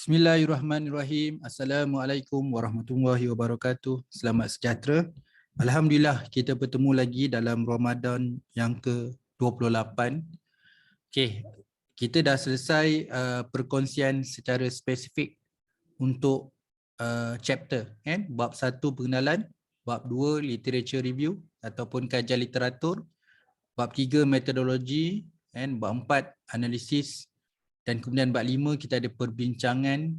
Bismillahirrahmanirrahim. Assalamualaikum warahmatullahi wabarakatuh. Selamat sejahtera. Alhamdulillah kita bertemu lagi dalam Ramadan yang ke-28. Okey, kita dah selesai perkongsian secara spesifik untuk chapter kan? Bab 1 pengenalan, bab 2 literature review ataupun kajian literatur, bab 3 metodologi and bab 4 analisis. Dan kemudian bab 5 kita ada perbincangan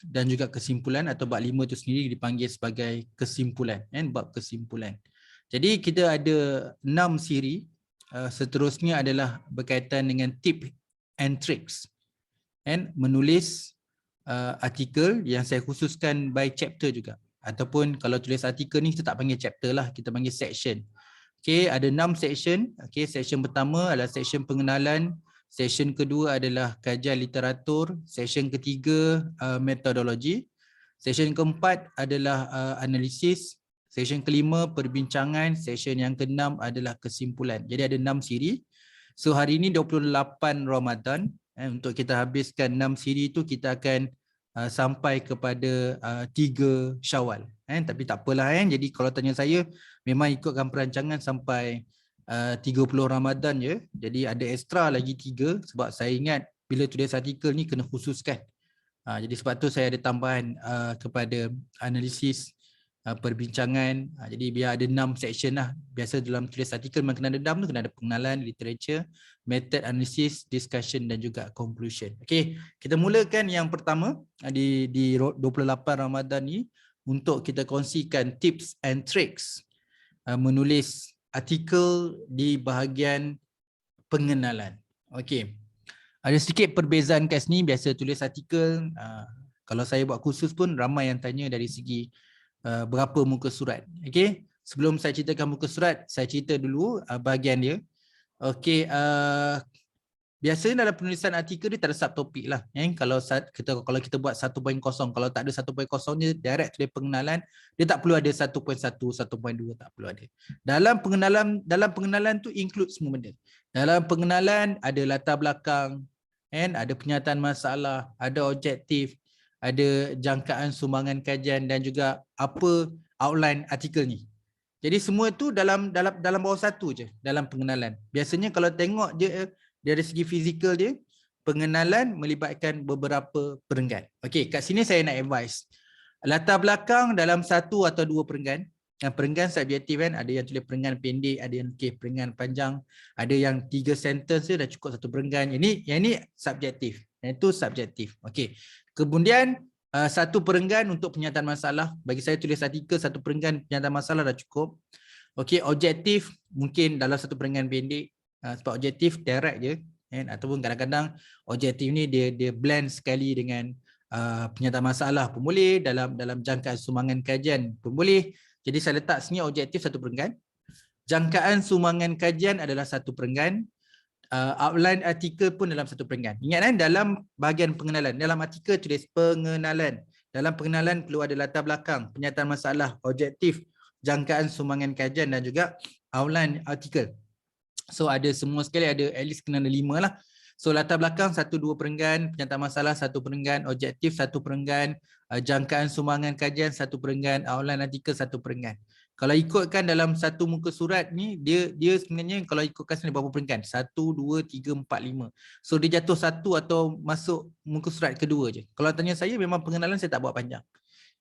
dan juga kesimpulan, atau bab 5 itu sendiri dipanggil sebagai kesimpulan, bab kesimpulan. Jadi kita ada 6 siri. Seterusnya adalah berkaitan dengan tip and tricks, menulis artikel yang saya khususkan by chapter juga, ataupun kalau tulis artikel ni kita tak panggil chapter lah, kita panggil section. Okey, ada 6 section. Okey, section pertama adalah section pengenalan. Session kedua adalah kajian literatur, session ketiga metodologi, session keempat adalah analisis, session kelima perbincangan, session yang keenam adalah kesimpulan. Jadi ada 6 siri. So hari ini 28 Ramadan, untuk kita habiskan 6 siri itu kita akan sampai kepada 3 Syawal. Tapi tak apalah, jadi kalau tanya saya memang ikutkan perancangan sampai 30 Ramadan je. Jadi ada extra lagi 3 sebab saya ingat bila tulis artikel ni kena khususkan. Jadi sebab tu saya ada tambahan kepada analisis, perbincangan. Jadi biar ada 6 section lah. Biasa dalam tulis artikel memang kena ada 6 tu, kena ada pengenalan, literature, method, analysis, discussion dan juga conclusion. Okey, kita mulakan yang pertama di 28 Ramadan ni untuk kita kongsikan tips and tricks menulis artikel di bahagian pengenalan. Okey. Ada sedikit perbezaan kat sini. Biasa tulis artikel, kalau saya buat khusus pun ramai yang tanya dari segi berapa muka surat. Okey. Sebelum saya ceritakan muka surat, saya cerita dulu bahagian dia. Okey, biasanya dalam penulisan artikel dia tak ada subtopik lah. Kalau kita buat 1.0, kalau tak ada 1.0 dia direct tulis pengenalan, dia tak perlu ada 1.1, 1.2, tak perlu ada. Dalam pengenalan tu include semua benda. Dalam pengenalan ada latar belakang, ada pernyataan masalah, ada objektif, ada jangkaan sumbangan kajian dan juga apa outline artikel ni. Jadi semua tu dalam bawah satu je dalam pengenalan. Biasanya kalau tengok je dari segi fizikal dia, pengenalan melibatkan beberapa perenggan. Okey, kat sini saya nak advise. Latar belakang dalam 1 atau 2 perenggan. Yang perenggan subjektif kan, ada yang tulis perenggan pendek, ada yang perenggan panjang, ada yang 3 sentence dia dah cukup 1 perenggan. Yang ni subjektif. Yang itu subjektif. Okey. Kemudian 1 perenggan untuk pernyataan masalah. Bagi saya tulis artikel 1 perenggan pernyataan masalah dah cukup. Okey, objektif mungkin dalam 1 perenggan pendek. Sebab objektif direct je, ataupun kadang-kadang objektif ni dia blend sekali dengan pernyataan masalah pun boleh, dalam jangkaan sumbangan kajian pun boleh. Jadi saya letak sini objektif 1 perenggan, jangkaan sumbangan kajian adalah 1 perenggan, outline artikel pun dalam 1 perenggan. Ingat dalam bahagian pengenalan, dalam artikel tulis pengenalan, dalam pengenalan perlu ada latar belakang, pernyataan masalah, objektif, jangkaan sumbangan kajian dan juga outline artikel. So ada semua sekali, ada at least kena ada 5 lah. So latar belakang 1-2 perenggan, pernyataan masalah 1 perenggan, objektif 1 perenggan, jangkaan sumbangan kajian 1 perenggan, outline artikel 1 perenggan. Kalau ikutkan dalam 1 muka surat ni, dia sebenarnya kalau ikutkan sini berapa perenggan? 1, 2, 3, 4, 5. So dia jatuh 1 atau masuk muka surat kedua je. Kalau tanya saya memang pengenalan saya tak buat panjang.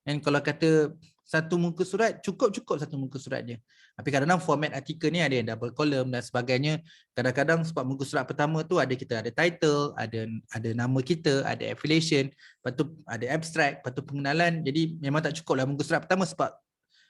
Dan kalau kata 1 muka surat, cukup 1 muka surat je. Tapi kadang-kadang format artikel ni ada yang double column dan sebagainya. Kadang-kadang sebab muka surat pertama tu kita ada title, ada nama kita, ada affiliation, lepas tu ada abstract, lepas tu pengenalan. Jadi memang tak cukup lah muka surat pertama sebab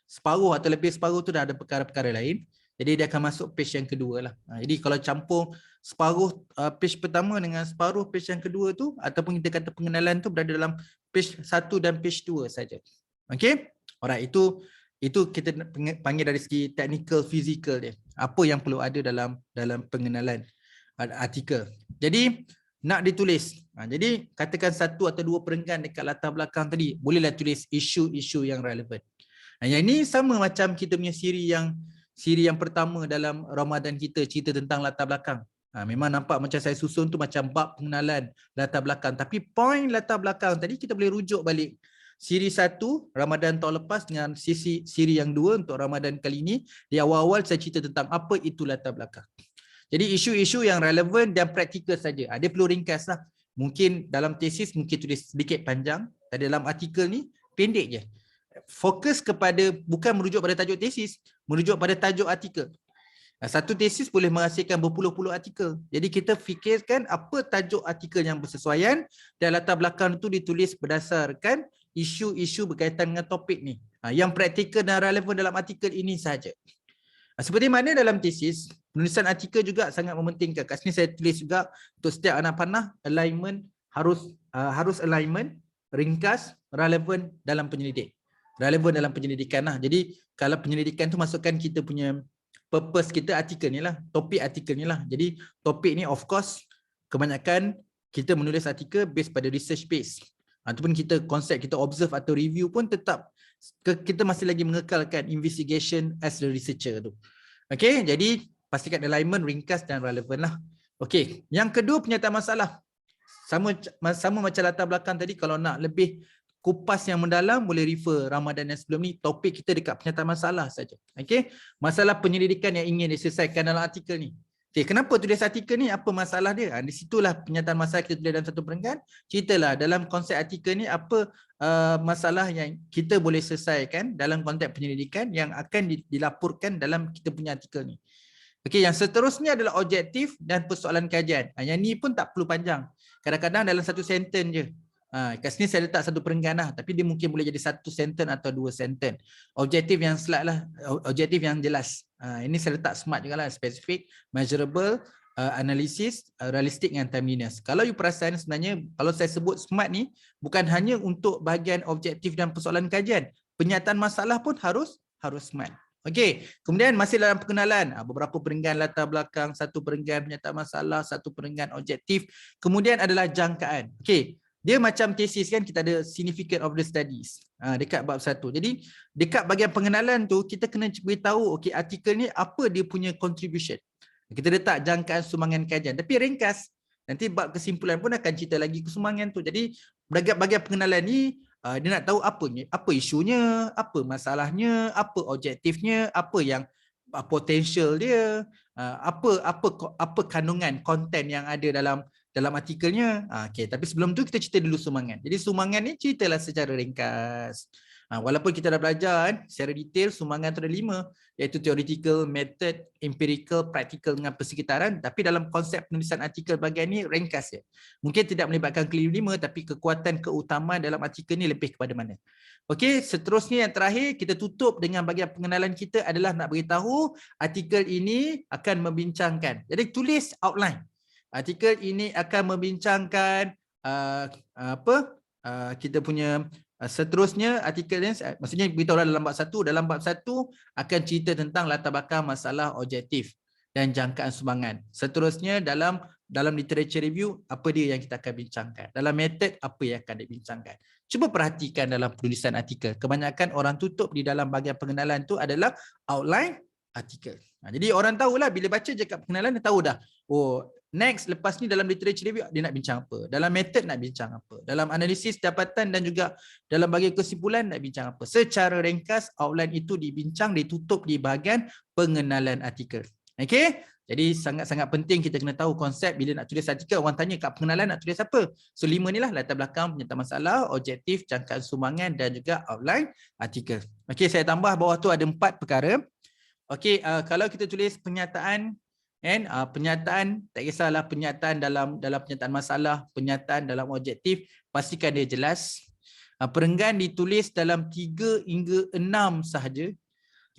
separuh atau lebih separuh tu dah ada perkara-perkara lain. Jadi dia akan masuk page yang kedua lah. Jadi kalau campur separuh page pertama dengan separuh page yang kedua tu, ataupun kita kata pengenalan tu berada dalam page 1 dan page 2 saja. Okay? Alright, itu kita panggil dari segi technical physical dia. Apa yang perlu ada dalam pengenalan artikel. Jadi nak ditulis. Jadi katakan 1 atau 2 perenggan dekat latar belakang tadi, bolehlah tulis isu-isu yang relevan. Yang ini sama macam kita punya siri yang pertama dalam Ramadan kita, cerita tentang latar belakang. Memang nampak macam saya susun tu macam bab pengenalan latar belakang. Tapi poin latar belakang tadi kita boleh rujuk balik. Siri 1 Ramadan tahun lepas dengan siri yang 2 untuk Ramadan kali ini. Di awal-awal saya cerita tentang apa itu latar belakang. Jadi isu-isu yang relevan dan praktikal saja. Dia perlu ringkas lah. Mungkin dalam tesis mungkin tulis sedikit panjang. Tapi dalam artikel ni pendek je. Fokus kepada bukan merujuk pada tajuk tesis, merujuk pada tajuk artikel. Satu tesis boleh menghasilkan berpuluh-puluh artikel. Jadi kita fikirkan apa tajuk artikel yang bersesuaian dan latar belakang itu ditulis berdasarkan isu-isu berkaitan dengan topik ni. Yang praktikal dan relevan dalam artikel ini sahaja. Seperti mana dalam tesis, penulisan artikel juga sangat mementingkan. Kat sini saya tulis juga untuk setiap anak panah, alignment harus alignment, ringkas, relevan dalam penyelidik. Relevan dalam penyelidikan lah. Jadi kalau penyelidikan tu masukkan kita punya purpose kita artikel ni lah, topik artikel ni lah. Jadi topik ni of course kebanyakan kita menulis artikel based pada research base. Ataupun kita konsep kita observe atau review pun tetap kita masih lagi mengekalkan investigation as the researcher tu. Okey, jadi pastikan alignment, ringkas dan relevan lah. Okey, yang kedua penyataan masalah. Sama macam latar belakang tadi, kalau nak lebih kupas yang mendalam boleh refer Ramadan yang sebelum ni, topik kita dekat penyataan masalah saja. Okey, masalah penyelidikan yang ingin diselesaikan dalam artikel ni. Okey, kenapa tulis artikel ni? Apa masalah dia? Di situlah penyataan masalah kita tulis dalam satu perenggan. Ceritalah dalam konsep artikel ni apa masalah yang kita boleh selesaikan dalam konteks penyelidikan yang akan dilaporkan dalam kita punya artikel ni. Okey, yang seterusnya adalah objektif dan persoalan kajian. Yang ni pun tak perlu panjang. Kadang-kadang dalam satu sentence je. Kat sini saya letak satu perenggan lah, tapi dia mungkin boleh jadi satu sentence atau dua sentence. Objektif yang slide lah, objektif yang jelas. Ini saya letak smart juga lah, specific, measurable, analisis, realistic dan timeliness. Kalau you perasan sebenarnya kalau saya sebut smart ni bukan hanya untuk bahagian objektif dan persoalan kajian, penyataan masalah pun harus smart. Okey, kemudian masih dalam perkenalan, beberapa perenggan latar belakang, satu perenggan penyataan masalah, satu perenggan objektif, kemudian adalah jangkaan. Okey, dia macam tesis kan, kita ada significance of the studies dekat bab 1. Jadi dekat bahagian pengenalan tu kita kena beritahu okey artikel ni apa dia punya contribution. Kita letak jangkaan sumbangan kajian tapi ringkas. Nanti bab kesimpulan pun akan cerita lagi kesumbangan tu. Jadi bahagian pengenalan ni dia nak tahu apa isunya, apa masalahnya, apa objektifnya, apa yang potential dia, apa kandungan konten yang ada dalam artikelnya. Okay. Tapi sebelum tu kita cerita dulu sumbangan. Jadi sumbangan ni ceritalah secara ringkas. Walaupun kita dah belajar kan, secara detail sumbangan tu ada 5, iaitu theoretical, method, empirical, practical dengan persekitaran. Tapi dalam konsep penulisan artikel bahagian ni ringkas je. Mungkin tidak melibatkan kelima, tapi kekuatan keutamaan dalam artikel ni lebih kepada mana. Okey, seterusnya yang terakhir kita tutup dengan bahagian pengenalan kita adalah nak beritahu artikel ini akan membincangkan. Jadi tulis outline. Artikel ini akan membincangkan kita punya seterusnya artikel ni, maksudnya beritahu dalam bab 1. Dalam bab 1 akan cerita tentang latar belakang masalah objektif dan jangkaan sumbangan. Seterusnya dalam literature review, apa dia yang kita akan bincangkan. Dalam method, apa yang akan dibincangkan. Cuba perhatikan dalam penulisan artikel. Kebanyakan orang tutup di dalam bahagian pengenalan tu adalah outline artikel. Jadi orang tahulah bila baca je kat pengenalan dia tahu dah. Oh, next lepas ni dalam literature review dia nak bincang apa. Dalam method nak bincang apa. Dalam analisis dapatan dan juga dalam bahagian kesimpulan nak bincang apa. Secara ringkas outline itu dibincang, ditutup di bahagian pengenalan artikel. Okey? Jadi sangat-sangat penting kita kena tahu konsep bila nak tulis artikel. Orang tanya kat pengenalan nak tulis apa. So 5 ni lah latar belakang, penyataan masalah, objektif, jangkaan sumbangan dan juga outline artikel. Okey, saya tambah bawah tu ada 4 perkara. Okey, kalau kita tulis pernyataan kan, pernyataan tak kisahlah pernyataan dalam penyataan masalah, pernyataan dalam objektif, pastikan dia jelas. Perenggan ditulis dalam 3 hingga 6 sahaja.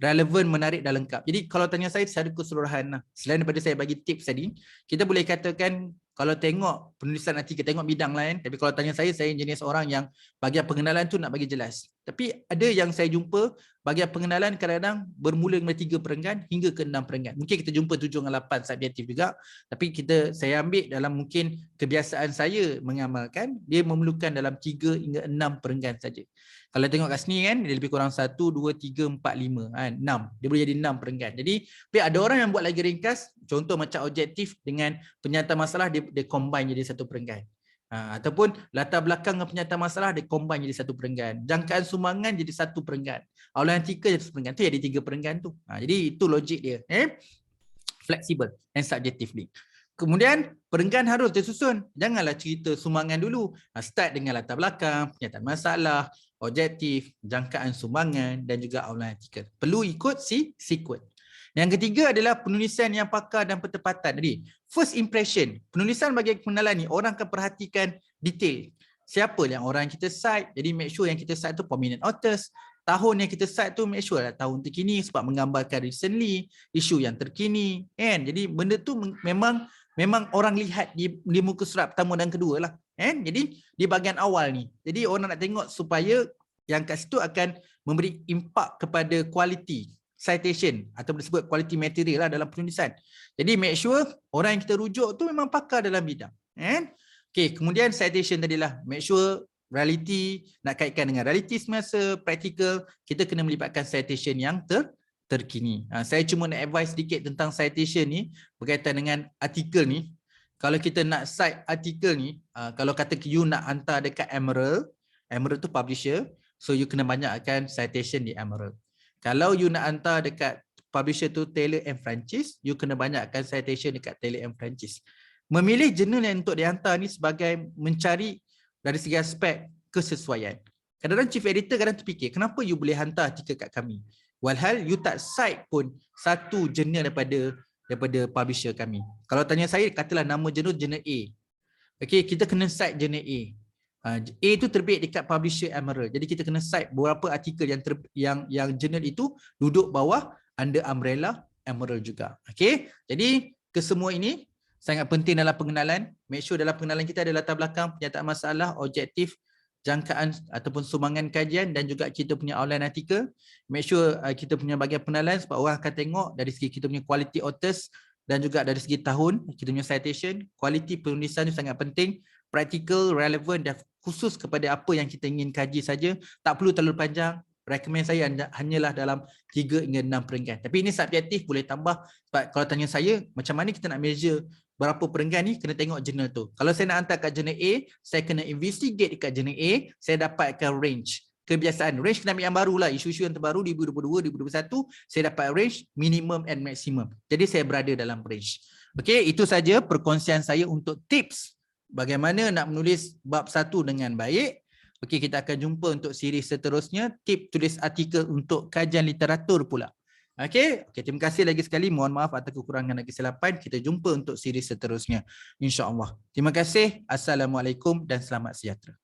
Relevan, menarik dan lengkap. Jadi kalau tanya saya secara keseluruhan lah. Selain daripada saya bagi tips tadi, kita boleh katakan kalau tengok penulisan artikel, tengok bidang lain, tapi kalau tanya saya jenis orang yang bahagian pengenalan tu nak bagi jelas. Tapi ada yang saya jumpa bahagian pengenalan kadang-kadang bermula dengan 3 perenggan hingga ke 6 perenggan. Mungkin kita jumpa 7 dengan 8 subjektif juga, tapi saya ambil dalam mungkin kebiasaan saya mengamalkan, dia memerlukan dalam 3 hingga 6 perenggan saja. Kalau tengok kat sini kan, dia lebih kurang 1, 2, 3, 4, 5, 6. Dia boleh jadi 6 perenggan. Jadi ada orang yang buat lagi ringkas, contoh macam objektif dengan penyataan masalah, dia combine jadi satu perenggan. Ataupun latar belakang dengan penyataan masalah dia combine jadi satu perenggan. Jangkaan sumbangan jadi satu perenggan. Awalan artikel jadi satu perenggan. Tu jadi 3 perenggan tu. Jadi itu logik dia. Flexible and subjectively. Kemudian perenggan harus tersusun. Janganlah cerita sumbangan dulu. Start dengan latar belakang, penyataan masalah, objektif, jangkaan sumbangan dan juga awalan artikel. Perlu ikut sequence. Yang ketiga adalah penulisan yang pakar dan bertepatan. Jadi, first impression, penulisan bagi pengenalan ni, orang akan perhatikan detail. Siapa yang orang kita cite, jadi make sure yang kita cite tu prominent authors. Tahun yang kita cite tu make sure lah tahun terkini sebab menggambarkan recently, isu yang terkini. Kan? Jadi, benda tu memang orang lihat di muka surat pertama dan kedua lah. Kan? Jadi, di bahagian awal ni. Jadi, orang nak tengok supaya yang kat situ akan memberi impak kepada kualiti citation atau disebut quality material lah dalam penulisan. Jadi make sure orang yang kita rujuk tu memang pakar dalam bidang. Okay, kemudian citation tadilah, make sure reality, nak kaitkan dengan reality semasa, practical, kita kena melibatkan citation yang terkini. Saya cuma nak advise sedikit tentang citation ni berkaitan dengan artikel ni. Kalau kita nak cite artikel ni, kalau kata you nak hantar dekat Emerald tu publisher, so you kena banyakkan citation di Emerald. Kalau you nak hantar dekat publisher tu Taylor & Francis, you kena banyakkan citation dekat Taylor & Francis. Memilih jurnal yang untuk dihantar ni sebagai mencari dari segi aspek kesesuaian. Kadang-kadang chief editor kadang terfikir, kenapa you boleh hantar artikel kat kami? Walhal you tak cite pun satu jurnal daripada publisher kami. Kalau tanya saya, katalah nama jurnal A. Okay, kita kena cite jurnal A. A tu terbit dekat publisher Emerald. Jadi kita kena cite beberapa artikel yang jurnal itu duduk bawah under umbrella Emerald juga. Okey. Jadi kesemua ini sangat penting dalam pengenalan. Make sure dalam pengenalan kita ada latar belakang, penyataan masalah, objektif, jangkaan ataupun sumbangan kajian dan juga kita punya outline artikel. Make sure kita punya bahagian pengenalan sebab orang akan tengok dari segi kita punya quality authors dan juga dari segi tahun, kita punya citation, quality penulisan itu sangat penting, practical, relevant dan khusus kepada apa yang kita ingin kaji saja. Tak perlu terlalu panjang. Recommend saya hanyalah dalam 3 hingga 6 perenggan. Tapi ini subjektif, boleh tambah. Sebab kalau tanya saya, macam mana kita nak measure berapa perenggan ni, kena tengok jurnal tu. Kalau saya nak hantar kat jurnal A, saya kena investigate dekat jurnal A, saya dapatkan range. Kebiasaan, range kena ambil yang baru lah, isu-isu yang terbaru 2022, 2021, saya dapat range minimum and maximum. Jadi saya berada dalam range. Okey, itu saja perkongsian saya untuk tips bagaimana nak menulis bab 1 dengan baik. Okey, kita akan jumpa untuk siri seterusnya, tip tulis artikel untuk kajian literatur pula. Okey, terima kasih lagi sekali. Mohon maaf atas kekurangan dan kesilapan. Kita jumpa untuk siri seterusnya, insya-Allah. Terima kasih. Assalamualaikum dan selamat sejahtera.